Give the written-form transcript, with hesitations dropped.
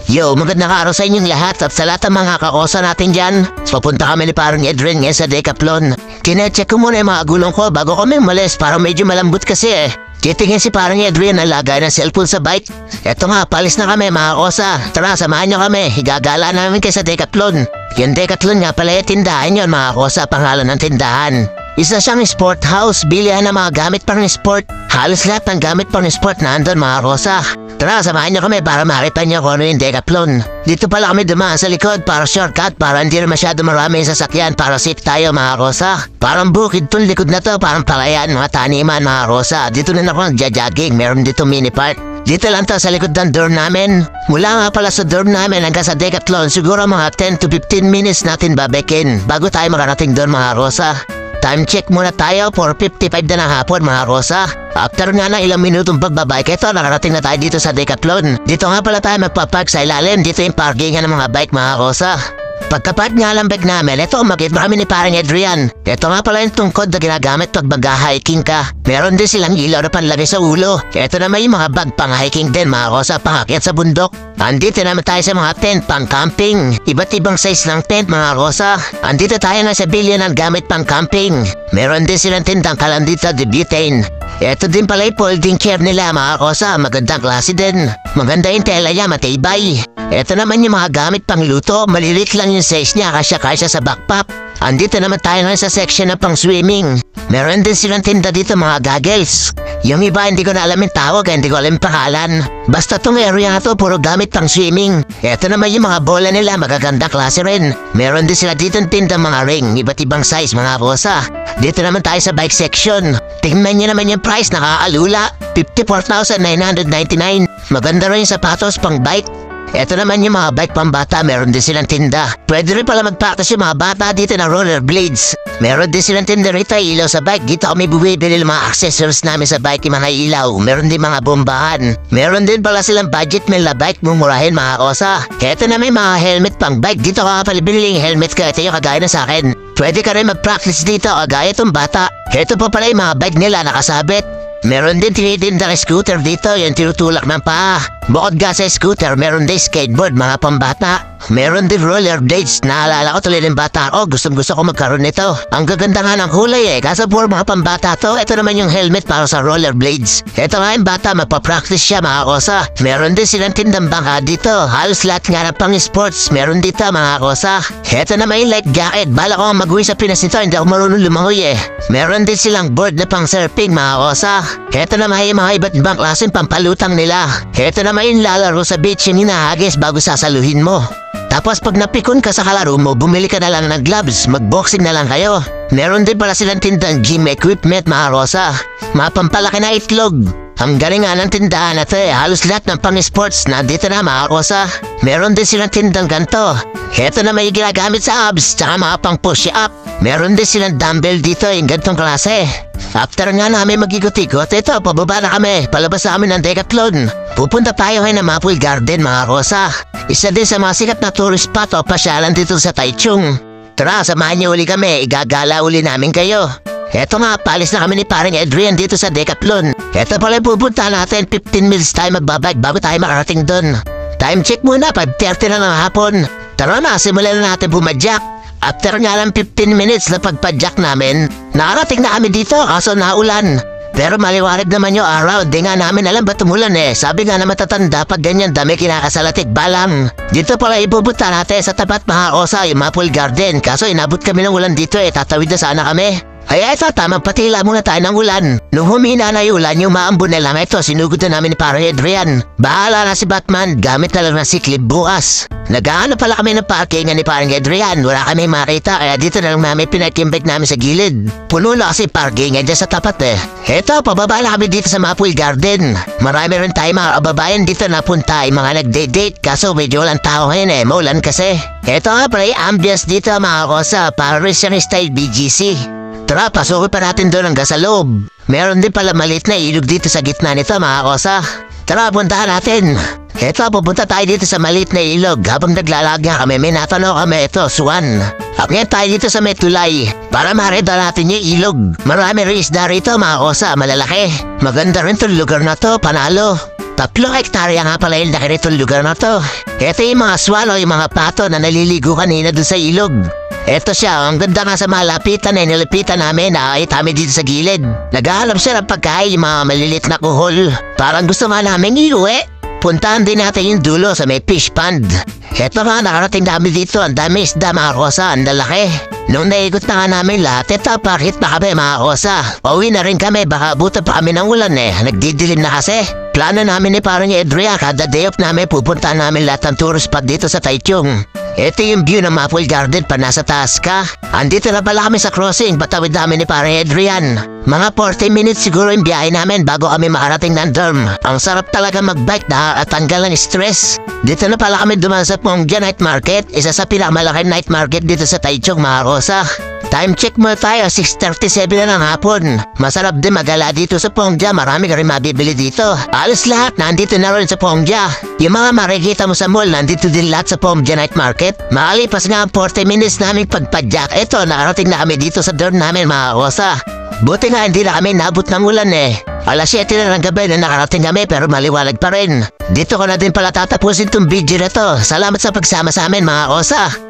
Yo, magandang araw sa inyong lahat at sa lahat ng mga kakosa natin dyan. Papunta kami ni parang Edrin ngayon sa Decathlon. Kine-check ko muna yung mga gulong ko bago kami umalis para medyo malambot kasi Titingin si parang Edrin na lagay ng cellphone sa bike. Eto nga, palis na kami mga kosa. Tara, samahan nyo kami. Higagala namin kayo sa Decathlon. Yung Decathlon nga pala tindahan yun mga kosa, pangalan ng tindahan. Isa siyang sport house, bilihan ng mga gamit pang sport. Halos lahat ng gamit pang sport na andun mga kosa. Tara, samahan nyo kami para makita nyo kung ano yung Decathlon. Dito pala kami dumaan sa likod para shortcut para hindi na masyado marami yung sasakyan para safe tayo mga kosa. Parang bukid tong likod na to, parang palayan, mga taniman mga kosa. Dito na ako nagja-jogging, meron dito mini park. Dito lang to sa likod ng dorm namin. Mula nga pala sa dorm namin hanggang sa Decathlon, siguro mga 10 to 15 minutes natin babekin bago tayo makarating doon mga kosa. Time check muna tayo, 4:55 na ng hapon mga kosa. After nga na ilang minutong pagbabike, ito nakarating na tayo dito sa Decathlon. Dito nga pala tayo magpapark sa ilalim, dito yung parkingan ng mga bike mga kosa. Pagkapat nga lang bag namin, ito makita kami ni parang Adrian. Ito nga pala yung tungkod na ginagamit pag mag-hiking ka. Meron din silang ilaw na panlagay sa ulo. Ito naman yung mga bag pang hiking din mga kosa, pangakyat sa bundok. Andito naman tayo sa mga tent pang camping. Iba't ibang size ng tent mga kosa. Andito tayo na sa bilya ng gamit pang camping. Meron din silang tindang kalandita de butane. Ito din pala yung folding chair nila mga kosa, magandang klase din. Maganda yung tela niya, matibay. Ito naman yung mga gamit pang luto, malilit lang yung size niya kasya sa backpack. Andito naman tayo ngayon sa section na pang swimming. Meron din silang tinda dito mga goggles. Yung iba hindi ko na alam yung tawag, hindi ko alam yung pangalan. Basta tong area na to puro gamit pang swimming. Ito naman yung mga bola nila, magagandang klase rin. Meron din sila dito tinda mga ring, iba't ibang size mga kosa. Dito naman tayo sa bike section. Tingnan nyo naman yung price, nakaalula. 54,999. Maganda rin yung sapatos pang bike. Ito naman yung mga bike pang bata, meron din silang tinda. Pwede rin pala mag-practice yung mga bata dito ng rollerblades. Meron din silang tinda rito, ilaw sa bike. Dito kami bumibili ng mga accessories namin sa bike, yung mga ilaw. Meron din mga bombahan. Meron din pala silang budget meal na bike, mumurahin mga kosa. Ito naman yung mga helmet pang bike. Dito ka pala binili yung helmet ka, ito yung kagaya na sa akin. Pwede ka rin mag-practice dito, kagaya itong bata. Ito pa pala yung mga bike nila nakasabit. Meron din tinitindang scooter dito, yung tinutulak ng paa. Bukod nga sa scooter, meron din skateboard, mga pambata. Meron din rollerblades, naalala ko tuloy ng bata ako, gusto ko magkaroon nito. Ang gaganda nga ng kulay kaso for mga pambata to. Ito naman yung helmet para sa rollerblades. Ito nga yung bata, magpa-practice siya mga kosa. Meron din silang tindang bangka dito, halos lahat nga ng pang sports, meron dito mga kosa. Ito naman yung light jacket, bala ko mag-uwi sa Pinas nito, hindi ako marunong lumangoy Meron din silang board na pang surfing mga kosa. Ito naman yung mga iba't ibang klaseng pampalutang nila. Ito naman yung lalaro sa beach yung hinahagis bago sasaluhin mo. Tapos pag napikon ka sa kalaro mo, bumili ka na lang ng gloves, mag-boxing na lang kayo. Meron din pala silang tindang gym equipment mga kosa. Mga pampalaki na itlog. Ang galing nga ng tindahan na to halos lahat ng pang-sports nandito na mga kosa. Meron din silang tindang ganto. Ito na may ginagamit sa abs, tsaka mga pang-push-up. Meron din silang dumbbell dito yung gantong klase. After nga namin mag-ikot-ikot, ito, pababa na kami, palabas na kami ng Decathlon. Pupunta tayo ngayon ng Maple Garden mga kosa. Isa din sa mga sikat na tourist spot o pasyalan dito sa Taichung. Tara, samahan niyo uli kami, igagala uli namin kayo. Eto nga, palis na kami ni parang Adrian dito sa Decathlon. Eto pala pupunta natin, 15 minutes tayo magbabike bago tayo makarating doon. Time check muna, 5:30 na ng hapon. Tara na, simulan na natin bumadyak. After nga lang 15 minutes na pagpadyak namin, nakarating na kami dito kaso naulan. Pero maliwanag naman yung araw, di nga namin alam ba't umulan Sabi nga na matatanda pag ganyan dami kinakasalatik balang. Dito pala ipupunta natin sa tapat mga kosa yung Maple Garden. Kaso inabot kami ng ulan dito tatawid na sana kami. Ay eto, tamang patila muna tayo ng ulan. Nung humina na yung ulan, yung maambon na lang ito, sinugod na namin ni parang Adrian. Bahala na si Batman, gamit na lang ng siklib bukas. Nagaano pala kami ng parkingan ni parang Adrian, wala kami makita, kaya dito na lang namin pinag-imbag namin sa gilid. Puno na kasi parkingan dyan sa tapat Eto, pababa na kami dito sa Maple Garden. Marami rin tayo mga kababayan dito na punta, yung mga nag-date-date, kaso medyo walang tao ngayon maulan kasi. Eto nga pala yung ambience dito mga kosa, Parisian style BGC. Tara, pasukin pa natin doon hanggang sa loob. Meron din pala maliit na ilog dito sa gitna nito mga kosa. Tara, puntahan natin. Eto, pupunta tayo dito sa maliit na ilog. Habang naglalagyan kami, may natanong kami ito, swan. Akyan tayo dito sa may tulay para marida natin yung ilog. Marami rin isda rito mga kosa, malalaki. Maganda rin itong lugar na to, panalo. 3 hektarya nga pala yung laki nitong lugar na to. Ito yung mga swallow, yung mga pato na naliligo kanina dun sa ilog. Ito siya, ang ganda nga sa malapitan eh, nilipitan namin, nakakita kami dito sa gilid. Naghahanap siya ng pagkain, yung mga malilit na kuhol. Parang gusto nga namin iuwi. Puntahan din natin yung dulo sa may fish pond. Eto nga, nakarating namin dito, ang dami isda mga kosa, ang lalaki. Nung naikot na nga namin lahat, eto pakit pa kami mga kosa. Pauwi na rin kami, baka buta pa kami ng ulan eh, nagdidilim na kasi. Plano namin ni parang Adria, kada day off namin pupuntahan namin lahat ng tourist spot dito sa Taichung. Ito yung view ng Maple Garden pa nasa taas ka. Andito na pala kami sa crossing, batawid namin ni parang Adrian. Mga 40 minutes siguro yung biyahe namin bago kami makarating ng dorm. Ang sarap talaga magbike na at tanggal ng stress. Dito na pala kami dumaan sa Pongja Night Market, isa sa pinakamalaking night market dito sa Taichung mga kosa. Time check mo tayo, 6:37 na ng hapon. Masarap din magala dito sa Pongja, marami ka rin mabibili dito. Alos lahat, nandito na rin sa Pongja. Yung mga makikita mo sa mall, nandito din lahat sa Pongja Night Market. Makalipas nga ang 40 minutes namin pagpadyak. Eto, nakarating na kami dito sa dorm namin mga kosa. Buti nga hindi na kami nabot ng ulan eh. Alas 7 na ng gabi na nakarating kami pero maliwanag pa rin. Dito ko na din pala tatapusin tong video na to. Salamat sa pagsama sa amin mga kosa.